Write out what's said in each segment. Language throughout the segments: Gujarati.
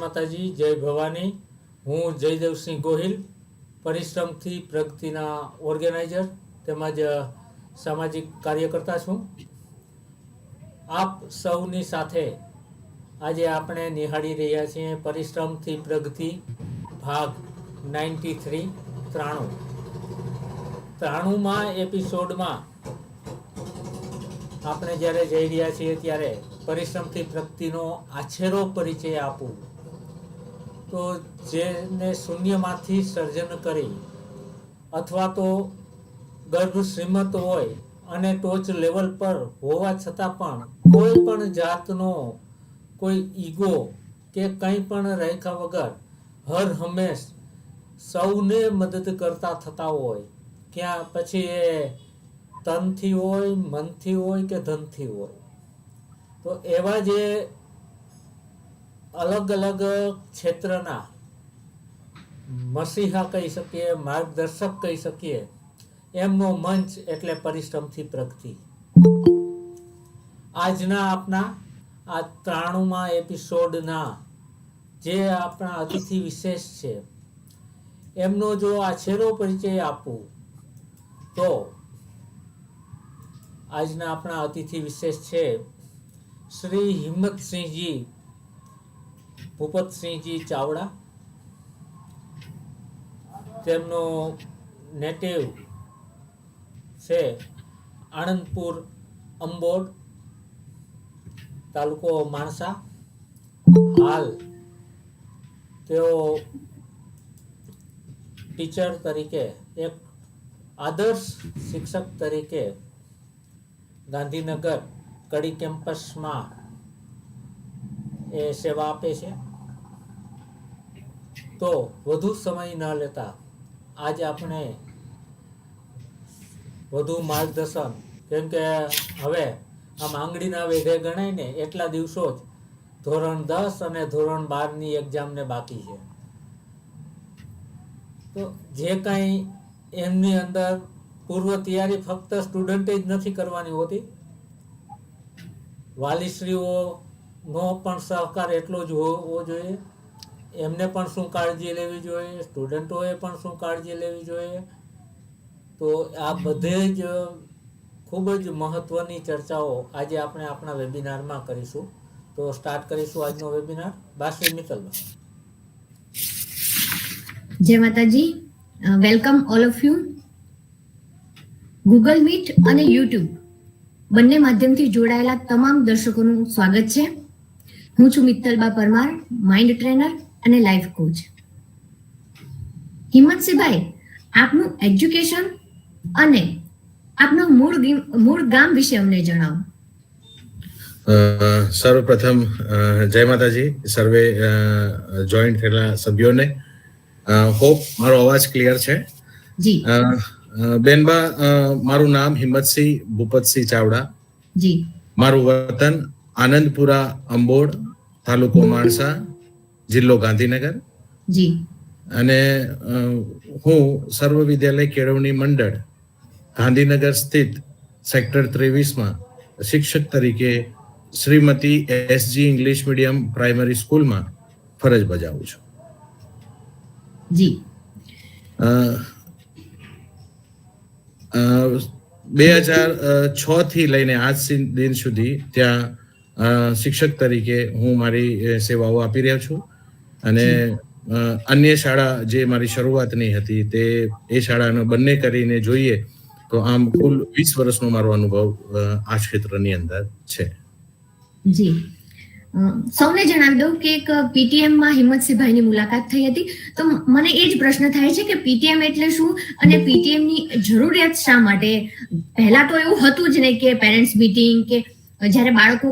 માતાજી, જય ભવાની. હું જયદેવસિંહ ગોહિલ, પરિશ્રમથી પ્રગતિના ઓર્ગેનાઇઝર તેમજ સામાજિક કાર્યકર્તા છું. આપ સૌની સાથે આજે આપણે નિહાળી રહ્યા છીએ પરિશ્રમથી પ્રગતિ ભાગ 93 93માં એપિસોડમાં આપણે જ્યારે જઈ રહ્યા છીએ ત્યારે પરિશ્રમથી પ્રગતિનો આછેરો પરિચય આપું તો જેને શૂન્યમાંથી સર્જન કરી અથવા તો ગર્ભ શ્રીમંત હોય અને ટોચ લેવલ પર હોવા છતાં પણ કોઈ પણ જાતનો કોઈ ઈગો કે કંઈ પણ રાખ્યા વગર હર હંમેશ સૌને મદદ કરતા થતા હોય, ક્યાં પછી એ તનથી હોય, મનથી હોય કે ધનથી હોય. તો એવા જે અલગ અલગ ક્ષેત્રના મસીહા કહી શકીએ, માર્ગદર્શક કહી શકીએ, એમનો મંચ એટલે પરિશ્રમથી પ્રગતિ. આજના આપના આ 93માં એપિસોડના જે આપણા અતિથિ વિશેષ છે એમનો જો આછેરો પરિચય આપું તો આજના આપણા અતિથિ વિશેષ છે શ્રી હિંમતસિંહજી ભૂપતસિંહજી ચાવડા. તેમનો નેટિવ છે આણંદપુર અંબોડ, તાલુકો માણસા. હાલ તેઓ ટીચર તરીકે, એક આદર્શ શિક્ષક તરીકે ગાંધીનગર કડી કેમ્પસમાં એ સેવા આપે છે. તો વધુ સમય ન લેતા આજે આપણે વધુ માર્ગદર્શન, કેમ કે હવે આમ આંગળીના વેઢે ગણાય ને એટલા દિવસો જ ધોરણ 10 અને ધોરણ 12ની એક્ઝામને બાકી છે. તો જે કાંઈ એમની અંદર પૂર્વ તૈયારી ફક્ત સ્ટુડન્ટે જ નથી કરવાની હોતી, વાલીશ્રીઓનો પણ સહકાર એટલો જ હોવો જોઈએ. એમને પણ શું કાળજી લેવી જોઈએ, સ્ટુડન્ટોએ પણ શું કાળજી લેવી જોઈએ. તો આ બધે જ ખૂબ જ મહત્વની ચર્ચાઓ આજે આપણે આપણા વેબિનારમાં કરીશું. તો સ્ટાર્ટ કરીશું આજનો વેબિનાર. બાશ્રી મિત્તલબા. જય માતાજી. Welcome all of you. Google meet અને યુટ્યુબ બંને માધ્યમથી જોડાયેલા તમામ દર્શકોનું સ્વાગત છે. હું છું મિત્તલબા પરમાર, માઇન્ડ ટ્રેનર અને લાઈફ કોચ. હિંમતસિંહભાઈ, આપનું એજ્યુકેશન અને આપનું મૂળ ગામ વિશે અમને જણાવો. સર્વપ્રથમ જય માતાજી સર્વે જોઈન્ટ થયેલા સભ્યોને. હોપ મારો અવાજ ક્લિયર છે. જી બેનબા, મારું નામ હિંમતસિંહ ભૂપતસિંહ ચાવડા. જી. મારું વતન આનંદપુરા અંબોડ, તાલુકો માણસા, જિલ્લો ગાંધીનગર. જી. અને હું સર્વ વિદ્યાલય કેળવણી મંડળ ગાંધીનગર સ્થિત સેક્ટર 23માં શિક્ષક તરીકે Shrimati SG English medium primary સ્કૂલમાં ફરજ બજાવું છું. જી. 2006 થી લઈને આજ દિન સુધી ત્યાં શિક્ષક તરીકે હું મારી સેવાઓ આપી રહ્યો છું. અને અન્ય શાળા જે મારી શરૂઆતની હતી તે એ શાળાનો બંને કરીને જોઈએ તો આમ કુલ 20 વર્ષનો મારો અનુભવ આ ક્ષેત્રની અંદર છે. જી. સૌને જણાવી દઉં કે એક પીટીએમમાં હિંમતસિંહભાઈની મુલાકાત થઈ હતી. તો મને એ જ પ્રશ્ન થાય છે કે પીટીએમ એટલે શું અને પીટીએમની જરૂરિયાત શા માટે? પહેલા તો એવું હતું જ નહીં કે પેરેન્ટ્સ મીટિંગ કે જ્યારે બાળકો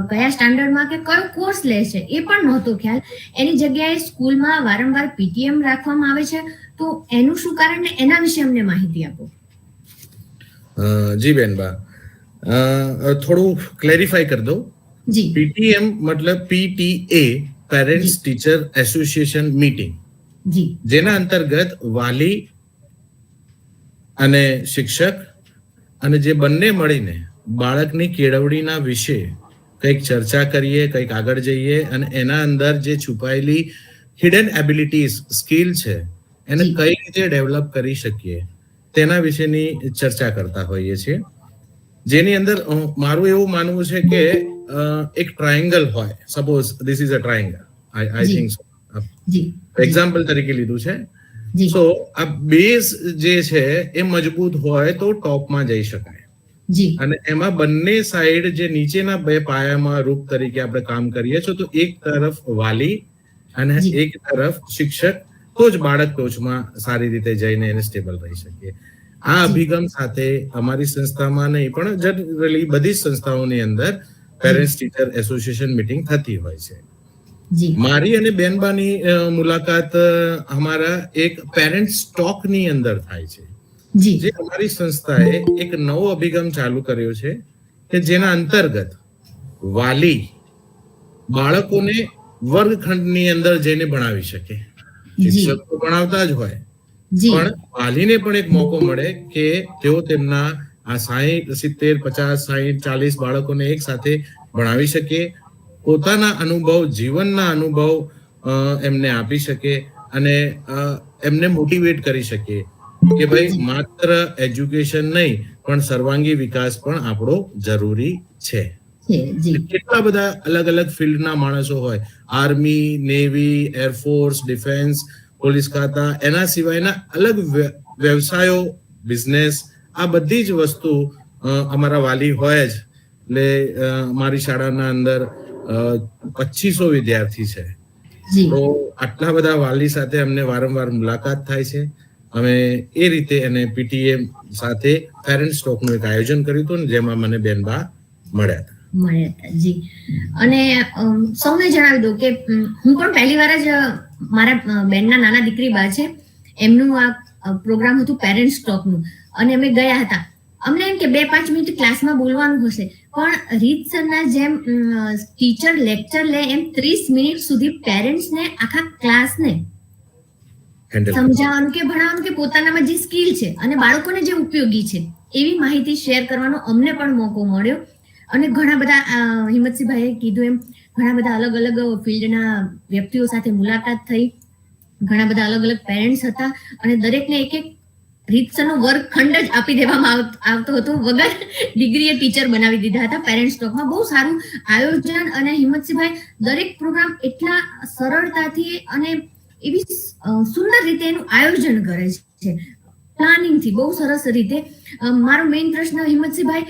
કયા સ્ટાન્ડર્ડમાં કે કયો કોર્સ લે છે એ પણ નહોતો ખ્યાલ. એની જગ્યાએ સ્કૂલમાં વારંવાર પીટીએમ રાખવામાં આવે છે. તો એનું શું કારણ ને એના વિશે અમને માહિતી આપો. જી બેનબા, થોડું ક્લેરિફાઈ કરી દઉં. જી. પીટીએમ મતલબ PTA, parents teacher association meeting, જી. જેના અંતર્ગત વાલી અને શિક્ષક અને જે બંને મળીને બાળકની કેળવણીના વિશે કંઈક ચર્ચા કરીએ, કંઈક આગળ જઈએ અને એના અંદર જે છુપાયેલી હિડન એબિલિટીઝ, સ્કિલ છે એને જી. કઈ રીતે ડેવલપ કરી શકીએ તેના વિશેની ચર્ચા કરતા હોઈએ છીએ. જેની અંદર મારું એવું માનવું છે કે એક ટ્રાયંગલ હોય, suppose this is a triangle, I જી. થિંક સો, જી એક્ઝામ્પલ તરીકે લીધું છે. જી સો આ બેઝ જે છે એ મજબૂત હોય તો ટોપમાં જઈ શકાય, જી અને એમાં બંને સાઈડ જે નીચેના બે પાયામાં રૂપ તરીકે આપણે કામ કરીએ છીએ, તો એક તરફ વાલી અને જી. એક તરફ શિક્ષક, તો જ બાળક ટોચમાં સારી રીતે જઈને એને સ્ટેબલ રહી શકે. આ અભિગમ સાથે અમારી સંસ્થામાં નહીં પણ જનરલી બધી જ સંસ્થાઓની અંદર પેરેન્ટ્સ ટીચર એસોસિએશન મીટિંગ થતી હોય છે. જી મારી અને બેનબાની મુલાકાત અમારા એક પેરેન્ટ સ્ટોકની અંદર થાય છે. જી જે અમારી સંસ્થાએ એક નવો અભિગમ ચાલુ કર્યો છે કે જેના અંતર્ગત વાલી બાળકોને વર્ગખંડની અંદર જઈને ભણાવી શકે. શિક્ષક તો ભણાવતા જ હોય, જી પણ વાલીને પણ એક મોકો મળે કે તેઓ તેમના આ 60, 70, 50, 60, 40 બાળકોને એક સાથે ભણાવી શકે, પોતાના અનુભવ, જીવનના અનુભવ એમને આપી શકે અને એમને મોટિવેટ કરી શકે કે ભાઈ માત્ર એજ્યુકેશન નહીં પણ સર્વાંગી વિકાસ પણ આપણો જરૂરી છે. કેટલા બધા અલગ અલગ ફિલ્ડના માણસો હોય, army, navy, air force, defence, police ખાતા, એના સિવાયના અલગ વ્યવસાયો, બિઝનેસ, આ બધી જ વસ્તુ અમારા વાલી હોય જ. એટલે મારી શાળાના અંદર 2500 વિદ્યાર્થી છે. તો આટલા બધા વાલી સાથે અમને વારંવાર મુલાકાત થાય છે. અમે એ રીતે એને પીટીએમ સાથે પેરેન્ટ સ્ટોકનું એક આયોજન કર્યું હતું ને જેમાં મને બેનબા મળ્યા હતા. જી, અને સૌને જણાવી દઉં કે હું પણ પહેલી વાર જ મારા બેનના નાના દીકરી બા છે, એમનું આ પ્રોગ્રામ હતું પેરેન્ટ સ્ટોકનું, અને અમે ગયા હતા. અમને એમ કે 2-5 મિનિટ ક્લાસમાં બોલવાનું હશે, પણ રીતસરના જેમ ટીચર લેક્ચર લે એમ 30 મિનિટ સુધી પેરેન્ટ્સને આખા ક્લાસને સમજાવવાનું કે ભણાવવાનું કે પોતાનામાં જે સ્કિલ છે અને બાળકોને જે ઉપયોગી છે એવી માહિતી શેર કરવાનો અમને પણ મોકો મળ્યો. અને ઘણા બધા હિંમતસિંહભાઈએ કીધું એમ ઘણા બધા અલગ અલગ ફિલ્ડના વ્યક્તિઓ સાથે મુલાકાત થઈ, ઘણા બધા અલગ અલગ પેરેન્ટ્સ હતા અને દરેકને એક એક રીતસરનો વર્ગખંડ જ આપી દેવામાં આવતો હતો, વગર ડિગ્રીએ ટીચર બનાવી દીધા હતા પેરેન્ટ સ્ટોકમાં. બહુ સારું આયોજન, અને હિંમતસિંહભાઈ દરેક પ્રોગ્રામ એટલા સરળતાથી અને એવી સુંદર રીતે એનું આયોજન કરે છે, પ્લાનિંગથી બહુ સરસ રીતે. મારો મેઇન પ્રશ્ન હિંમતસિંહભાઈ,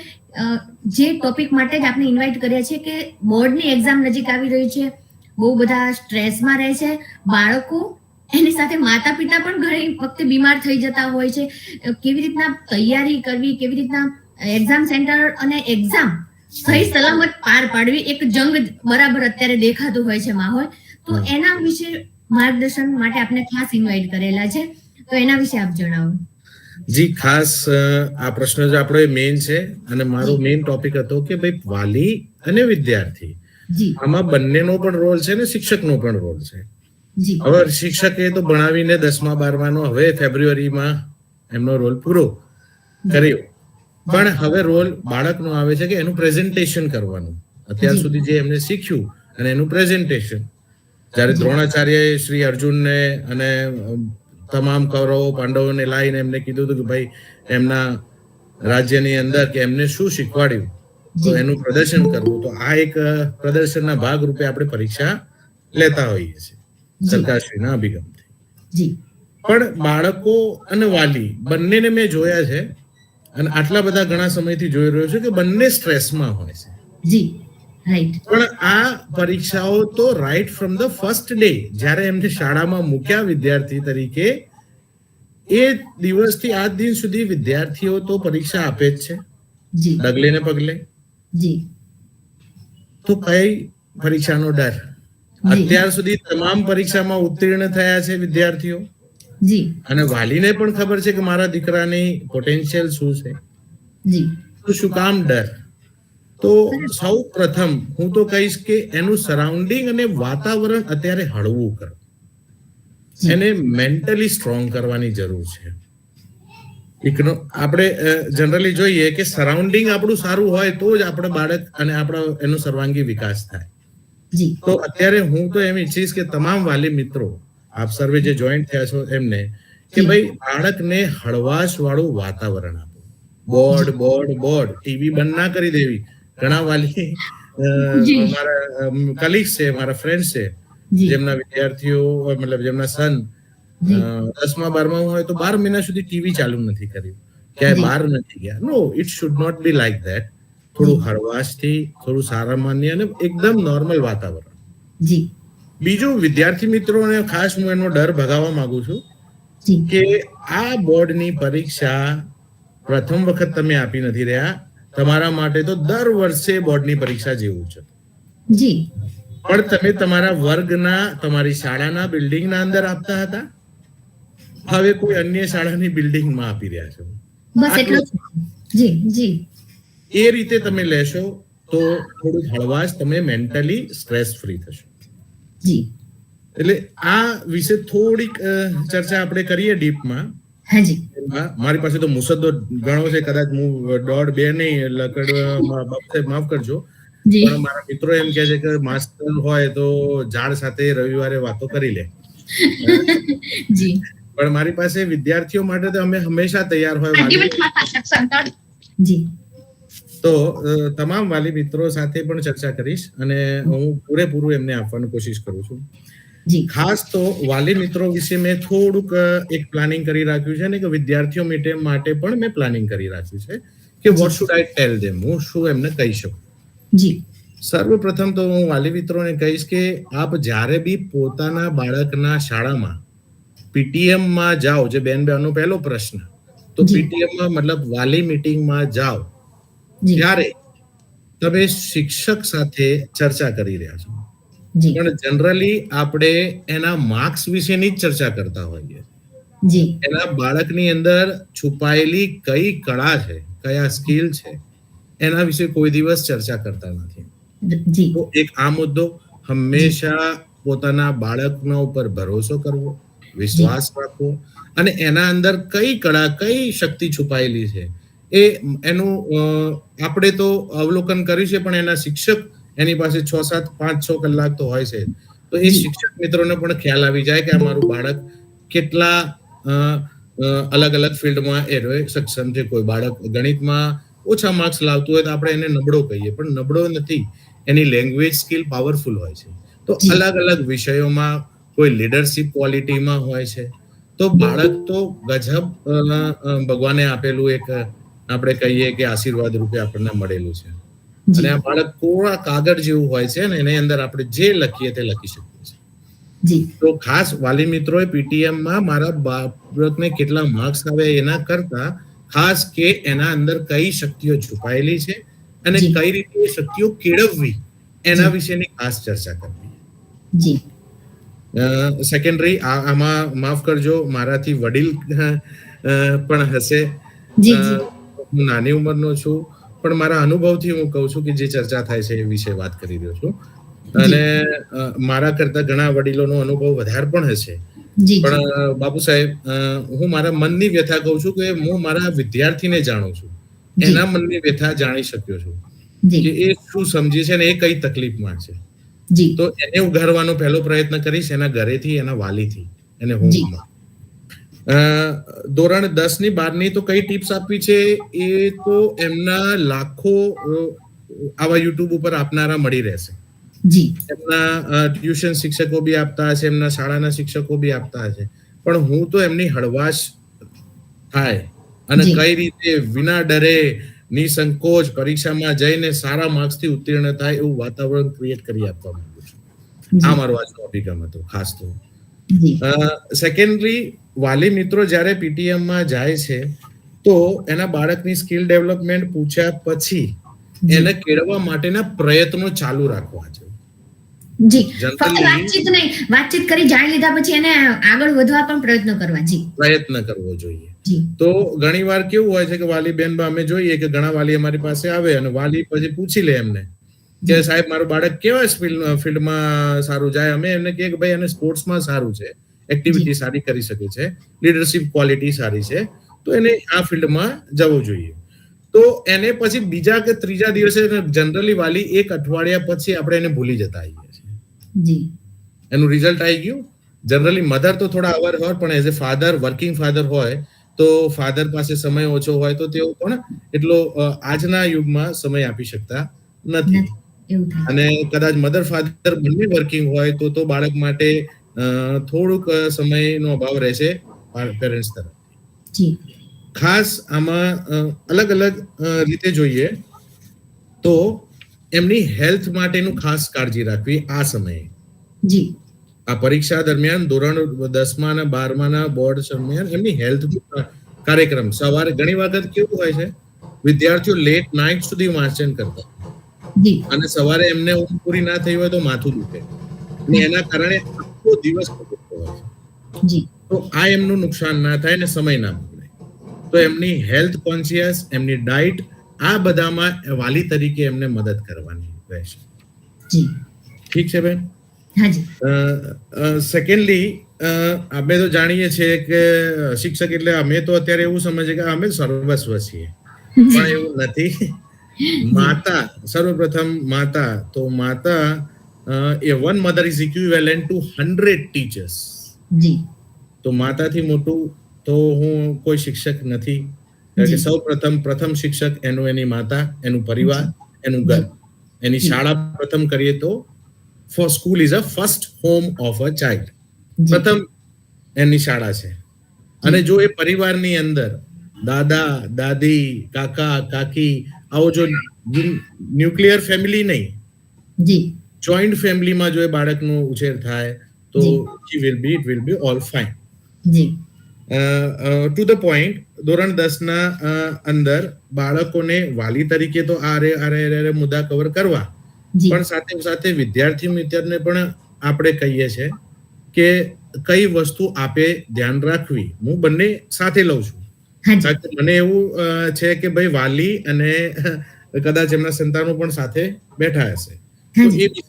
જે ટોપિક માટે જ આપણે ઇન્વાઇટ કર્યા છે કે બોર્ડની એક્ઝામ નજીક આવી રહી છે, બહુ બધા સ્ટ્રેસમાં રહે છે બાળકો, એની સાથે માતા પિતા પણ ઘણી વખતે બીમાર થઈ જતા હોય છે. કેવી રીતના તૈયારી કરવી, કેવી રીતના એક્ઝામ સેન્ટર અને એક્ઝામ સહી સલામત પાર પાડવી, એક જંગ બરાબર અત્યારે દેખાતું હોય છે માહોલ. તો એના વિશે માર્ગદર્શન માટે આપણે ખાસ ઇન્વાઇટ કરેલા છે, તો એના વિશે આપ જણાવો. જી, ખાસ આ પ્રશ્ન જ આપણો મેઇન છે અને મારો મેઇન ટોપિક હતો કે ભાઈ વાલી અને વિદ્યાર્થી આમાં બંનેનો પણ રોલ છે ને શિક્ષકનો પણ રોલ છે. હવે શિક્ષકે તો ભણાવીને 10મા 12માનો હવે ફેબ્રુઆરીમાં એમનો રોલ પૂરો કર્યો, પણ હવે રોલ બાળકનો આવે છે કે એનું પ્રેઝન્ટેશન કરવાનું. અત્યાર સુધી જે એમને શીખ્યું અને એનું પ્રેઝન્ટેશન, જ્યારે દ્રોણાચાર્યએ શ્રી અર્જુનને અને તમામ કૌરવો પાંડવોને લાવીને એમને કીધું હતું કે ભાઈ એમના રાજ્યની અંદર કે એમને શું શીખવાડ્યું તો એનું પ્રદર્શન કરવું. તો આ એક પ્રદર્શનના ભાગ રૂપે આપણે પરીક્ષા લેતા હોઈએ છીએ સરકારશ્રીના અભિગમથી. પણ બાળકો અને વાલી બંનેને મેં જોયા છે અને આટલા બધા ઘણા સમયથી જોઈ રહ્યો છું કે બંને સ્ટ્રેસમાં હોય છે. પણ આ પરીક્ષાઓ તો right from the first day જ્યારે એમને શાળામાં મૂક્યા વિદ્યાર્થી તરીકે, એ દિવસથી આજ દિન સુધી વિદ્યાર્થીઓ તો પરીક્ષા આપે જ છે ડગલે ને પગલે. તો કઈ પરીક્ષાનો ડર? અત્યાર સુધી તમામ પરીક્ષામાં ઉત્તીર્ણ થયા છે વિદ્યાર્થીઓ, અને વાલીને પણ ખબર છે કે મારા દીકરાની પોટેન્શિયલ શું છે, તો શું કામ ડર? તો સૌ પ્રથમ હું તો કહીશ કે એનું સરાઉન્ડિંગ અને વાતાવરણ અત્યારે હળવું કરો, એને મેન્ટલી સ્ટ્રોંગ કરવાની જરૂર છે. આપણે જનરલી જોઈએ કે સરાઉન્ડિંગ આપણું સારું હોય તો જ આપણે બાળક અને એનો સર્વાંગી વિકાસ થાય. જી તો અત્યારે હું તો એમ ઈચ્છીશ કે તમામ વાલી મિત્રો આપ સર્વે જે જોઈન્ટ થયા છો એમને કે ભાઈ બાળકને હળવાશ વાળું વાતાવરણ આપો. બોર્ડ ટીવી બંધ ના કરી દેવી. ઘણા વાલી મારા કલીગ્સ છે, મારા ફ્રેન્ડ છે, જેમના વિદ્યાર્થીઓ મતલબ જેમના સન 10મા 12મા હોય તો 12 મહિના સુધી ટીવી ચાલુ નથી કર્યું, ક્યાંય બહાર નથી ગયા. No, it should not be like that. થોડું હળવાશથી, થોડું સારામાન્ય અને એકદમ નોર્મલ વાતાવરણ. જી બીજું, વિદ્યાર્થી મિત્રોને ખાસ હું એનો ડર ભગાવવા માંગુ છું કે આ બોર્ડની પરીક્ષા પ્રથમ વખત તમે આપી નથી રહ્યા. તમારા માટે તો દર વર્ષે બોર્ડની પરીક્ષા જેવું છે. જી પણ તમે તમારા વર્ગના, તમારી શાળાના બિલ્ડિંગના અંદર આપતા હતા, હવે કોઈ અન્ય શાળાની બિલ્ડિંગમાં આપી રહ્યા છો. બસ એટલું જ. જી જી એ રીતે તમે લેશો તો થોડું હળવાશ, તમે મેન્ટલી સ્ટ્રેસ ફ્રી થશો. જી એટલે આ વિશે થોડીક ચર્ચા આપણે કરીએ ડીપમાં. હાજી મારી પાસે તો મુસદ્દો ઘણો છે, કદાચ હું 1.5-2 નહીં લકડ માફ કરજો, પણ મારા મિત્રો એમ કહે છે કે માસ્ટર હોય તો ઝાડ સાથે રવિવારે વાતો કરી લે. જી પણ મારી પાસે વિદ્યાર્થીઓ માટે તો અમે હંમેશા તૈયાર હોય. જી તો તમામ વાલી મિત્રો સાથે પણ ચર્ચા કરીશ અને હું પૂરેપૂરું એમને આપવાની કોશિશ કરું છું. ખાસ તો વાલી મિત્રો વિશે મેં થોડુંક એક પ્લાનિંગ કરી રાખ્યું છે ને કે વિદ્યાર્થીઓ માટે પણ મેં પ્લાનિંગ કરી રાખ્યું છે કે વોટ શુડ આઈ ટેલ ધેમ, હું શું એમને કહી શકું. જી સર્વપ્રથમ તો હું વાલી મિત્રોને કહીશ કે આપ જ્યારે બી પોતાના બાળકના શાળામાં પીટીએમ માં જાઓ, જે બેનનો પહેલો પ્રશ્ન, તો પીટીએમ માં મતલબ વાલી મીટિંગમાં જાઓ ત્યારે તમે શિક્ષક સાથે ચર્ચા કરી રહ્યા છો. પણ જનરલી આપણે એના માર્ક્સ વિશેની જ ચર્ચા કરતા હોઈએ. એના બાળકની અંદર છુપાયેલી કઈ કળા છે, કયા સ્કિલ છે, એના વિશે કોઈ દિવસ ચર્ચા કરતા નથી. તો એક આ મુદ્દો, હંમેશા પોતાના બાળકના ઉપર ભરોસો કરવો, વિશ્વાસ રાખવો અને એના અંદર કઈ કળા, કઈ શક્તિ છુપાયેલી છે એનું આપણે તો અવલોકન કર્યું છે, પણ એના શિક્ષક એની પાસે 6-7-5-6 કલાક તો હોય છે. તો એ શિક્ષક મિત્રોને પણ ખ્યાલ આવી જાય કે અમારું બાળક કેટલા અલગ અલગ ફિલ્ડમાં એ સક્ષમ છે. કોઈ બાળક ગણિતમાં ઓછા માર્ક્સ લાવતું હોય તો આપણે એને નબળો કહીએ, પણ નબળો નથી, એની લેંગ્વેજ સ્કિલ પાવરફુલ હોય છે. તો અલગ અલગ વિષયોમાં કોઈ લીડરશિપ ક્વોલિટીમાં હોય છે. તો બાળક તો ગજબ ભગવાને આપેલું એક આપણે કહીએ કે આશીર્વાદ રૂપે આપણને મળેલું છે. અને આ બાળક કોરા કાગળ જેવું હોય છે ને એની અંદર આપણે જે લખીએ તે લખી શકીએ છીએ. તો ખાસ વાલી મિત્રોએ પીટીએમ માં મારા બાળકને કેટલા માર્ક્સ આવે એના કરતા ખાસ કે એના અંદર કઈ શક્તિઓ છુપાયેલી છે અને કઈ રીતે એ શક્તિઓ કેળવવી એના વિશેની ખાસ ચર્ચા કરવી. સેકન્ડરી, આમાં માફ કરજો, મારાથી વડીલ પણ હશે, હું નાની ઉંમરનો છું, પણ મારા અનુભવથી હું કહું છું કે જે ચર્ચા થાય છે એ વિશે વાત કરી રહ્યો છું. અને મારા કરતા ઘણા વડીલોનો અનુભવ વધારે પણ હશે. પણ બાપુ સાહેબ, હું મારા મનની વ્યથા કહું છું કે હું મારા વિદ્યાર્થીને જાણું છું, એના મનની વ્યથા જાણી શક્યો છું કે એ શું સમજી છે ને એ કઈ તકલીફમાં છે. તો એને ઉઘાડવાનો પહેલો પ્રયત્ન કરીશ એના ઘરેથી, એના વાલીથી, એને હોમમાં. ધોરણ 10 ની 12 ની તો કઈ ટિપ્સ આપવી છે એ તો એમના લાખો આવા યુટ્યુબ ઉપર આપનારા મળી રહેશે. એમના ટ્યુશન શિક્ષકો બી આપતા હશે, એમના શાળાના શિક્ષકો બી આપતા હશે, પણ હું તો એમની હળવાશ થાય અને કઈ રીતે વિના ડરે, નિસંકોચ પરીક્ષામાં જઈને સારા માર્ક્સથી ઉત્તીર્ણ થાય એવું વાતાવરણ ક્રિએટ કરી આપવા માંગુ છું. આ મારો આજનો અભિગમ હતો ખાસ તો. સેકન્ડલી, વાલી મિત્રો જ્યારે પીટીએમ માં જાય છે તો એના બાળકની સ્કિલ ડેવલપમેન્ટ પૂછ્યા પછી એને કેળવવા માટેના પ્રયત્નો ચાલુ રાખવા છે. વાતચીત કરી જાણી લીધા પછી એને આગળ વધવા પણ પ્રયત્ન કરવો જોઈએ. તો ઘણી વાર કેવું હોય છે કે વાલી બેન અમે જોઈએ કે ઘણા વાલી અમારી પાસે આવે અને વાલી પછી પૂછી લે એમને કે સાહેબ મારું બાળક કેવા ફિલ્ડમાં સારું જાય. અમે એમને કહીએ કે ભાઈ એને સ્પોર્ટ્સમાં સારું છે, એક્ટિવિટી સારી કરી શકે છે, લીડરશિપ ક્વોલિટી સારી છે, તો એને આ ફિલ્ડમાં જવું જોઈએ. તો એને પછી બીજા કે ત્રીજા દિવસે જનરલી વાલી એક અઠવાડિયા પછી આપણે એને ભૂલી જતા આવીએ છીએ. જી એનું રિઝલ્ટ આવી ગયું. જનરલી મધર તો થોડા અવર હોય, પણ as a father, working father હોય તો ફાધર પાસે સમય ઓછો હોય તો તેઓ પણ એટલો આજના યુગમાં સમય આપી શકતા નથી. એવું થાય. અને કદાચ મધર ફાધર બંને વર્કિંગ હોય તો બાળક માટે થોડુંક સમયનો અભાવ રહેશે પેરેન્ટ્સ તરફ. જી ખાસ આમાં અલગ અલગ રીતે જોઈએ તો એમની હેલ્થ માટેનું ખાસ કાળજી રાખવી આ સમયે. જી આ પરીક્ષા દરમિયાન ધોરણ 10મા અને 12મા બોર્ડ દરમિયાન એમની હેલ્થ કાર્યક્રમ સવારે ઘણી વખત કેવું હોય છે, વિદ્યાર્થીઓ લેટ નાઇટ સુધી વાંચન કરતા જી અને સવારે એમને ઊંઘ પૂરી ના થઈ હોય તો માથું દુખે અને એના કારણે આખો દિવસ બગડતો હોય છે. જી તો આ એમનું નુકસાન ના થાય ને સમય ના બગડે. તો એમની હેલ્થ કોન્શિયસ, એમની ડાયટ, આ બધામાં વાલી તરીકે એમને મદદ કરવાની રહેશે. જી ઠીક છે બેન? હાજી સેકન્ડલી આપણે તો જાણીએ છીએ કે શિક્ષક એટલે અમે તો અત્યારે એવું સમજીએ કે અમે સર્વસ્વ છીએ, પણ એવું નથી. માતા, સર્વપ્રથમ માતા, તો માતા એ one mother is equivalent to 100 teachers. જી તો માતાથી મોટું તો હું કોઈ શિક્ષક નથી. કારણ કે સૌ પ્રથમ શિક્ષક એની માતા, એનું પરિવાર, એનું ઘર, એની શાળા પ્રથમ કરીએ તો for school is a first home of a child. પ્રથમ એની શાળા છે. અને જો એ પરિવારની અંદર દાદા, દાદી, કાકા, કાકી, આવો જો ન્યુક્લિયર ફેમિલી નહીં, જી જોઈન્ટ ફેમિલીમાં જો એ બાળકનો ઉછેર થાય તો it will be all fine. જી ટુ ધ પોઈન્ટ, ધોરણ 10ના અંદર બાળકોને વાલી તરીકે તો આ મુદ્દા કવર કરવા, પણ સાથે સાથે વિદ્યાર્થી મિત્રને પણ આપણે કહીએ છીએ કે કઈ વસ્તુ આપે ધ્યાન રાખવી. હું બંને સાથે લઉં છું. કારણ કે મને એવું છે કે ભાઈ વાલી અને કદાચ એમના સંતાનો પણ સાથે બેઠા હશે તો એ બી